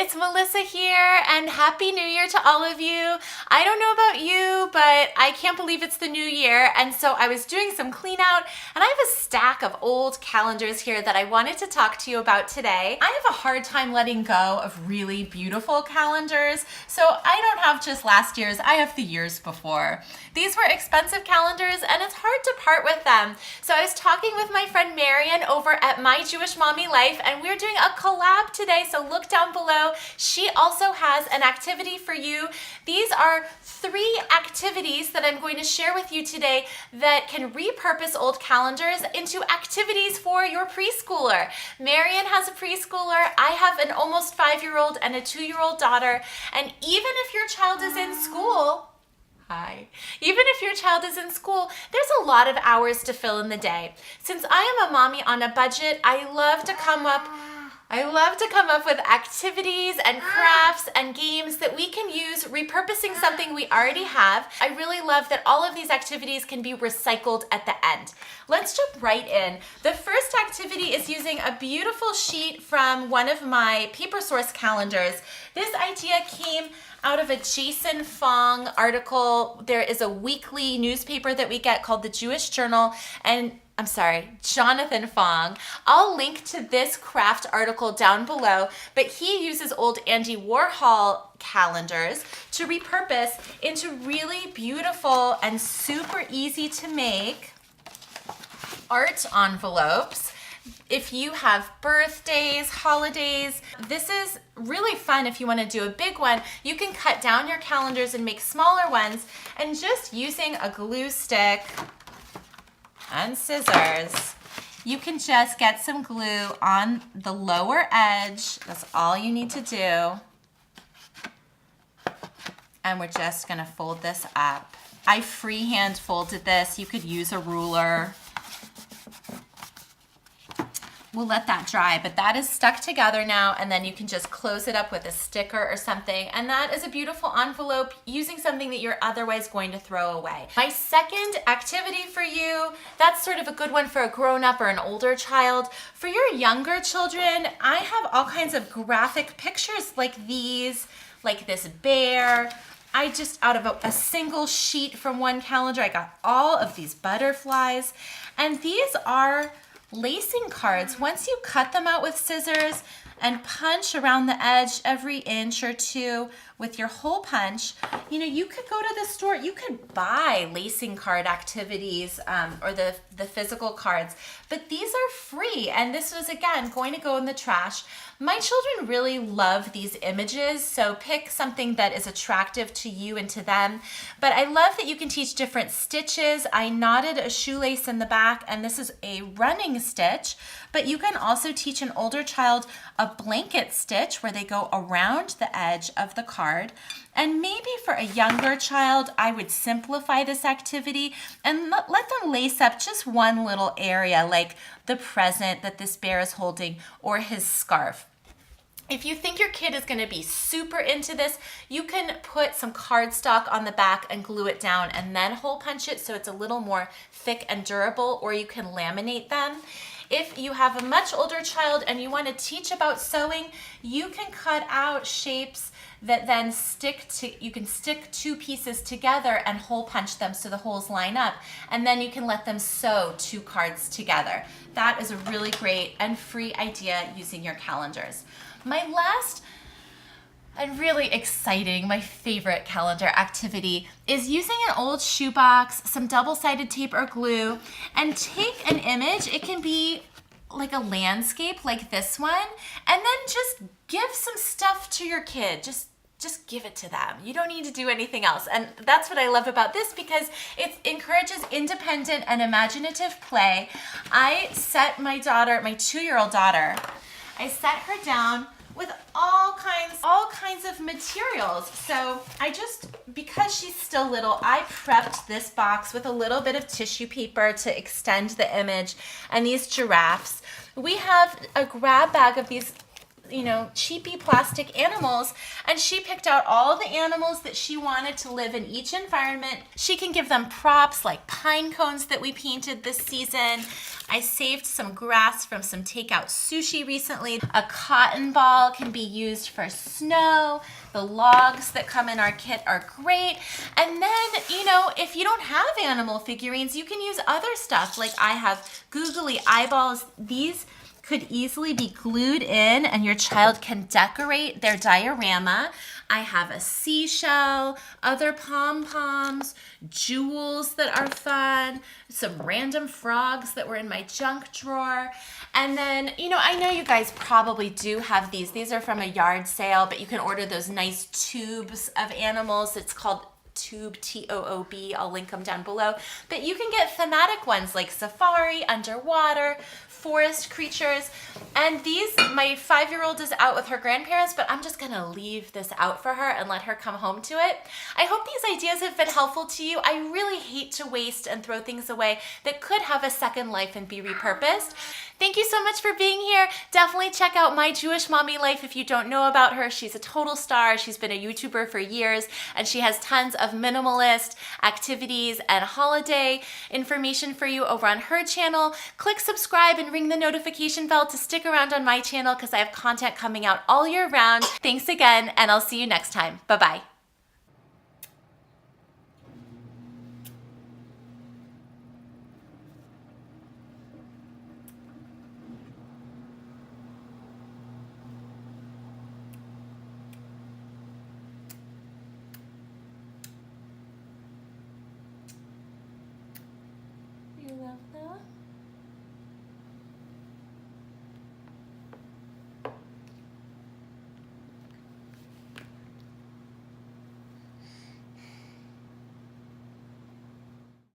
it's Melissa here, and Happy New Year to all of you. I don't know about you, but I can't believe it's the new year, and so I was doing some clean out, and I have a stack of old calendars here that I wanted to talk to you about today. I have a hard time letting go of really beautiful calendars, so I don't have just last year's, I have the years before. These were expensive calendars, and it's hard to part with them. So I was talking with my friend Marian over at My Jewish Mommy Life, and we're doing a collab today, so look down below. She also has an activity for you. These are 3 activities that I'm going to share with you today that can repurpose old calendars into activities for your preschooler. Marian has a preschooler. I have an almost 5-year-old and a 2-year-old daughter. And even if your child is in school, even if your child is in school, there's a lot of hours to fill in the day. Since I am a mommy on a budget, I love to come up with activities and crafts and games that we can use repurposing something we already have. I really love that all of these activities can be recycled at the end. Let's jump right in. The first activity is using a beautiful sheet from one of my paper source calendars. This idea came out of a Jason Fong article. There is a weekly newspaper that we get called the Jewish Journal, and Jonathan Fong. I'll link to this craft article down below, but he uses old Andy Warhol calendars to repurpose into really beautiful and super easy to make art envelopes. If you have birthdays, holidays, this is really fun. If you want to do a big one, you can cut down your calendars and make smaller ones, and just using a glue stick and scissors, you can just get some glue on the lower edge. That's all you need to do. And we're just gonna fold this up. I freehand folded this. You could use a ruler. We'll let that dry, but that is stuck together now, and then you can just close it up with a sticker or something, and that is a beautiful envelope using something that you're otherwise going to throw away. My second activity for you, that's sort of a good one for a grown-up or an older child. For your younger children, I have all kinds of graphic pictures like these, like this bear. I just, out of a single sheet from one calendar, I got all of these butterflies, and these are lacing cards. Once you cut them out with scissors and punch around the edge every inch or 2 with your hole punch, you could go to the store, you could buy lacing card activities or the physical cards, but these are free, and this was, again, going to go in the trash. My children really love these images, so pick something that is attractive to you and to them. But I love that you can teach different stitches. I knotted a shoelace in the back, and this is a running stitch, but you can also teach an older child a blanket stitch where they go around the edge of the card. And maybe for a younger child, I would simplify this activity and let them lace up just one little area, like the present that this bear is holding or his scarf. If you think your kid is going to be super into this, you can put some cardstock on the back and glue it down and then hole punch it so it's a little more thick and durable, or you can laminate them. If you have a much older child and you want to teach about sewing, you can cut out shapes that then you can stick 2 pieces together and hole punch them so the holes line up, and then you can let them sew 2 cards together. That is a really great and free idea using your calendars. My last and really exciting, my favorite calendar activity is using an old shoebox, some double-sided tape or glue, and take an image. It can be like a landscape like this one, and then just give some stuff to your kid. Just give it to them. You don't need to do anything else. And that's what I love about this, because it encourages independent and imaginative play. I set my 2-year-old daughter, I set her down with all kinds of materials. So because she's still little, I prepped this box with a little bit of tissue paper to extend the image, and these giraffes. We have a grab bag of these cheapy plastic animals, and she picked out all the animals that she wanted to live in each environment. She can give them props like pine cones that we painted this season. I saved some grass from some takeout sushi recently. A cotton ball can be used for snow. The logs that come in our kit are great. And then, if you don't have animal figurines, you can use other stuff. Like I have googly eyeballs. These could easily be glued in and your child can decorate their diorama. I have a seashell, other pom-poms, jewels that are fun, some random frogs that were in my junk drawer. And then, I know you guys probably do have these. These are from a yard sale, but you can order those nice tubes of animals. It's called Toob, T-O-O-B. I'll link them down below. But you can get thematic ones like safari, underwater, forest creatures. And these, my 5-year-old is out with her grandparents, but I'm just gonna leave this out for her and let her come home to it. I hope these ideas have been helpful to you. I really hate to waste and throw things away that could have a second life and be repurposed. Thank you so much for being here. Definitely check out My Jewish Mommy Life if you don't know about her. She's a total star. She's been a YouTuber for years, and she has tons of minimalist activities and holiday information for you over on her channel. Click subscribe and ring the notification bell to stick around on my channel because I have content coming out all year round. Thanks again, and I'll see you next time. Bye-bye.